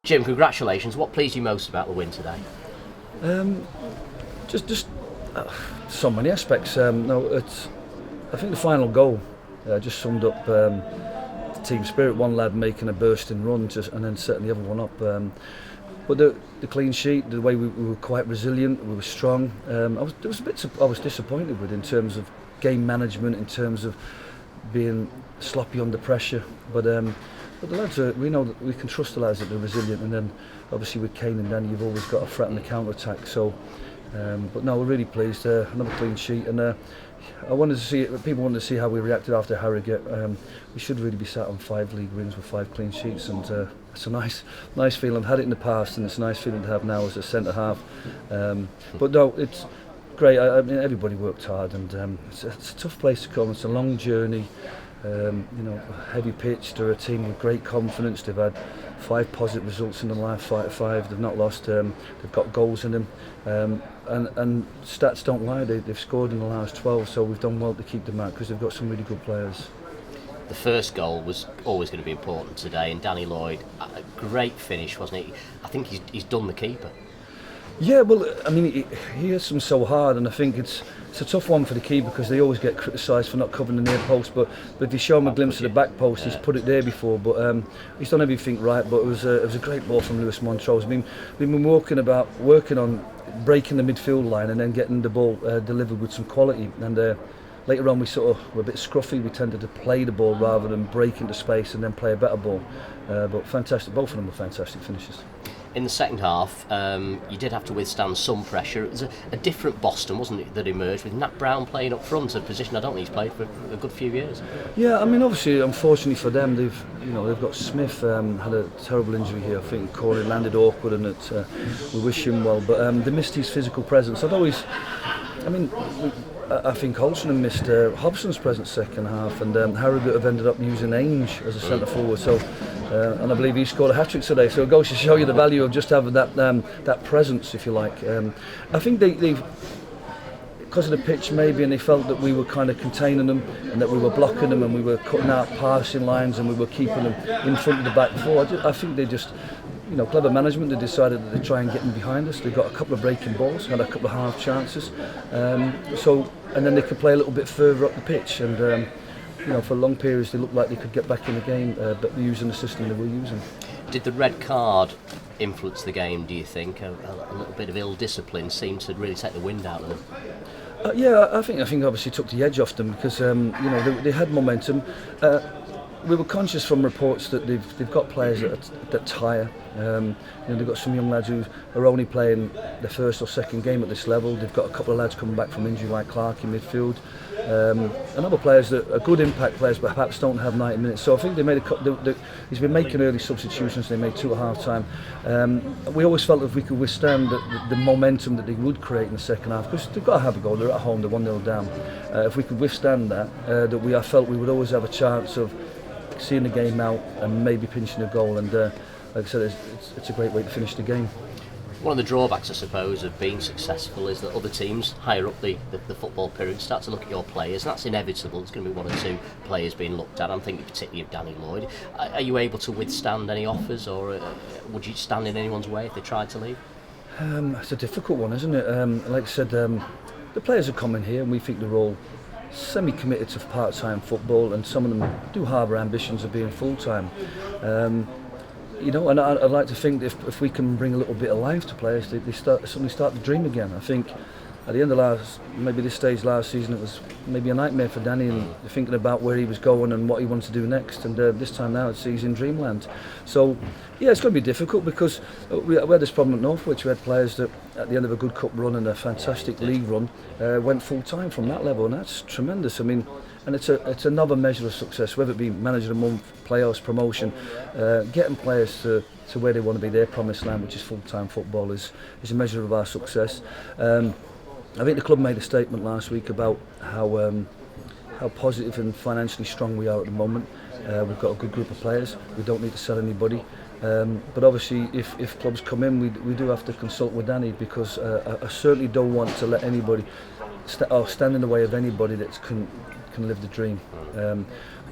Jim, congratulations. What pleased you most about the win today? Just so many aspects. I think the final goal just summed up the team spirit. One lad making a bursting run, and then setting the other one up. But the clean sheet, the way we were quite resilient, we were strong. I was disappointed with in terms of game management, in terms of being sloppy under pressure. But the lads, we know that we can trust the lads that they're resilient, and then obviously with Kane and Danny, you've always got a threat on the counter attack. So, but no, we're really pleased. Another clean sheet, and I wanted to see people wanted to see how we reacted after Harrogate. We should really be sat on 5 league wins with 5 clean sheets, and it's a nice feeling. I've had it in the past, and it's a nice feeling to have now as a centre half. But no, it's great. I mean, everybody worked hard, and it's a tough place to come. It's a long journey. Heavy pitch. They're a team with great confidence. They've had 5 positive results in the last 5. They've not lost. They've got goals in them, and stats don't lie. They've scored in the last 12. So we've done well to keep them out because they've got some really good players. The first goal was always going to be important today, and Danny Lloyd, a great finish, wasn't he? I think he's done the keeper. Yeah, well, I mean, he hits them so hard, and I think it's a tough one for the keeper because they always get criticised for not covering the near post. But if you show him a glimpse of the back post, he's put it there before. But he's done everything right. But it was a great ball from Lewis Montrose. I mean, we've been working on breaking the midfield line and then getting the ball delivered with some quality. And later on, we sort of were a bit scruffy. We tended to play the ball rather than break into space and then play a better ball. But fantastic, both of them were fantastic finishes. In the second half, you did have to withstand some pressure. It was a different Boston, wasn't it, that emerged with Nat Brown playing up front, a position I don't think he's played for a good few years. Yeah, I mean, obviously, unfortunately for them, they've got Smith had a terrible injury here. I think Corey landed awkward, and we wish him well. But they missed his physical presence. I think Holston missed Hobson's presence second half, and Harrogate have ended up using Ainge as a centre forward. So, and I believe he scored a hat-trick today. So it goes to show you the value of just having that presence, if you like. I think they because of the pitch maybe, and they felt that we were kind of containing them, and that we were blocking them, and we were cutting out passing lines, and we were keeping them in front of the back four. I think they just, clever management, they decided that they'd try and get them behind us. They got a couple of breaking balls, had a couple of half chances, and then they could play a little bit further up the pitch, and for long periods they looked like they could get back in the game, but using the system they were using. Did the red card influence the game, do you think? A little bit of ill discipline seemed to really take the wind out of them. I think obviously took the edge off them because they had momentum. We were conscious from reports that they've got players that tire. They've got some young lads who are only playing their first or second game at this level. They've got a couple of lads coming back from injury like Clark in midfield. And other players that are good impact players but perhaps don't have 90 minutes. So I think they made he's been making early substitutions. They made 2 at half time. We always felt if we could withstand the momentum that they would create in the second half, because they've got to have a goal. They're at home. They're 1-0 down. If we could withstand that, I felt we would always have a chance of seeing the game out and maybe pinching a goal. And like I said, it's a great way to finish the game. One of the drawbacks, I suppose, of being successful is that other teams higher up the football pyramid start to look at your players, and that's inevitable. There's going to be 1 or 2 players being looked at. I'm thinking particularly of Danny Lloyd. Are you able to withstand any offers, or would you stand in anyone's way if they tried to leave? It's a difficult one, isn't it? Like I said, the players are coming here, and we think they're all semi-committed to part-time football, and some of them do harbour ambitions of being full-time. And I'd like to think that if we can bring a little bit of life to players, they suddenly start to dream again. I think at the end of this stage last season, it was maybe a nightmare for Danny, and thinking about where he was going and what he wanted to do next. And this time now, he's in dreamland. So yeah, it's going to be difficult because we had this problem at Northwich. We had players that at the end of a good cup run and a fantastic league run went full time from that level, and that's tremendous. I mean, and it's another measure of success, whether it be manager of the month, playoffs, promotion, getting players to where they want to be, their promised land, which is full-time football, is a measure of our success. I think the club made a statement last week about how positive and financially strong we are at the moment. We've got a good group of players. We don't need to sell anybody. But obviously, if clubs come in, we do have to consult with Danny, because I certainly don't want to let anybody stand in the way of anybody that can live the dream.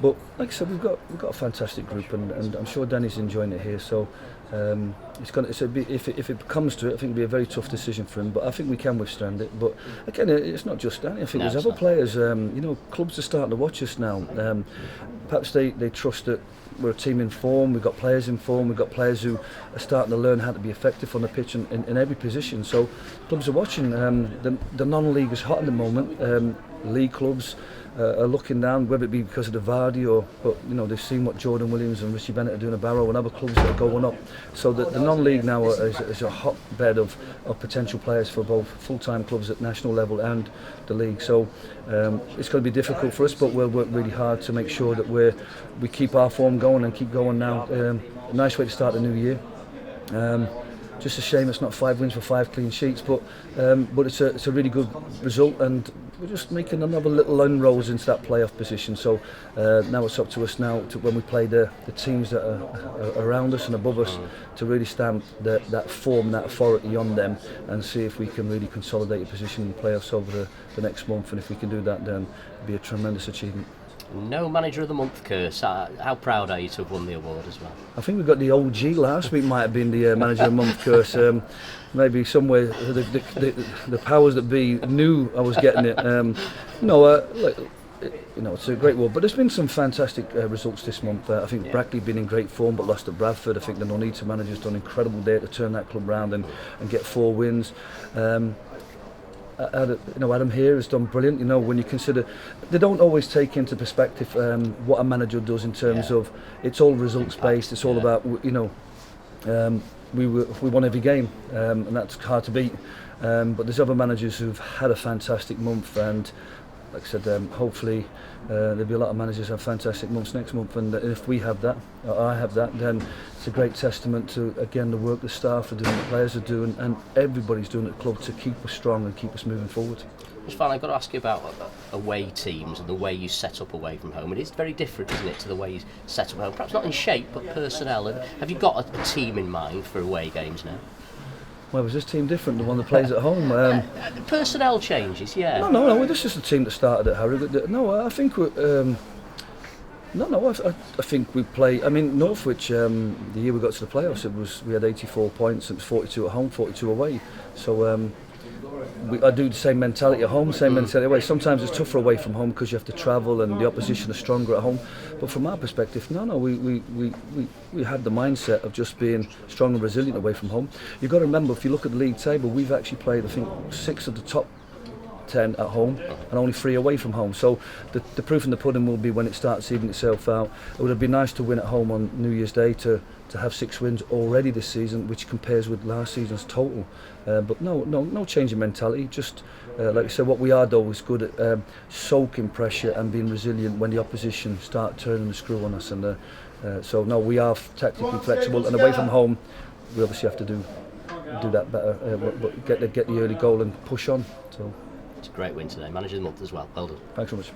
But like I said, we've got a fantastic group, and I'm sure Danny's enjoying it here. So if it comes to it, I think it'll be a very tough decision for him. But I think we can withstand it. But again, it's not just Danny. I think there's other players. Clubs are starting to watch us now. Perhaps they trust that we're a team in form. We've got players in form. We've got players who are starting to learn how to be effective on the pitch in every position. So clubs are watching. The non-league is hot at the moment. League clubs are looking down, whether it be because of the Vardy but they've seen what Jordan Williams and Richie Bennett are doing at Barrow, and other clubs that are going up. So the non-league now is a hotbed of potential players for both full-time clubs at national level and the league. So it's going to be difficult for us, but we'll work really hard to make sure that we keep our form going and keep going now. A nice way to start the new year. Just a shame it's not 5 wins for 5 clean sheets, but it's a really good result, and we're just making another little inroads into that playoff position. So now it's up to us when we play the teams that are around us and above us, to really stamp that form, that authority on them, and see if we can really consolidate a position in the playoffs over the next month. And if we can do that, then it'll be a tremendous achievement. No Manager of the Month curse. How proud are you to have won the award as well? I think we got the OG last week. Might have been the Manager of the Month curse. Maybe somewhere the powers that be knew I was getting it. It's a great award. But there's been some fantastic results this month. I think Brackley been in great form, but lost at Bradford. I think the Nuneaton manager's done an incredible day to turn that club round and get 4 wins. Adam here has done brilliant. When you consider, they don't always take into perspective what a manager does in terms of, it's all results based. It's all about we won every game, and that's hard to beat. But there's other managers who've had a fantastic month, and like I said, hopefully there'll be a lot of managers who have fantastic months next month, and if we have that, or I have that, then it's a great testament to, again, the work the staff are doing, the players are doing, and everybody's doing at the club to keep us strong and keep us moving forward. Just finally, I've got to ask you about away teams and the way you set up away from home. It is very different, isn't it, to the way you set up at home? Perhaps not in shape, but personnel. Have you got a team in mind for away games now? Well, was this team different, the one that plays at home? Personnel changes, yeah. No, this is the team that started at Harrogate. No, I think I think we play. I mean, Northwich, the year we got to the playoffs, we had 84 points, and it was 42 at home, 42 away. So I do the same mentality at home, same mentality away. Sometimes it's tougher away from home because you have to travel and the opposition is stronger at home. But from our perspective, we had the mindset of just being strong and resilient away from home. You've got to remember, if you look at the league table, we've actually played, I think, 6 of the top 10 at home and only 3 away from home. So the proof in the pudding will be when it starts evening itself out. It would have been nice to win at home on New Year's Day to have 6 wins already this season, which compares with last season's total. But no change in mentality. Just like I said, what we are though is good at soaking pressure and being resilient when the opposition start turning the screw on us. And we are tactically flexible. And away from home, we obviously have to do that better. But get the early goal and push on. So it's a great win today. Manager of the Month as well. Well done. Thanks so much.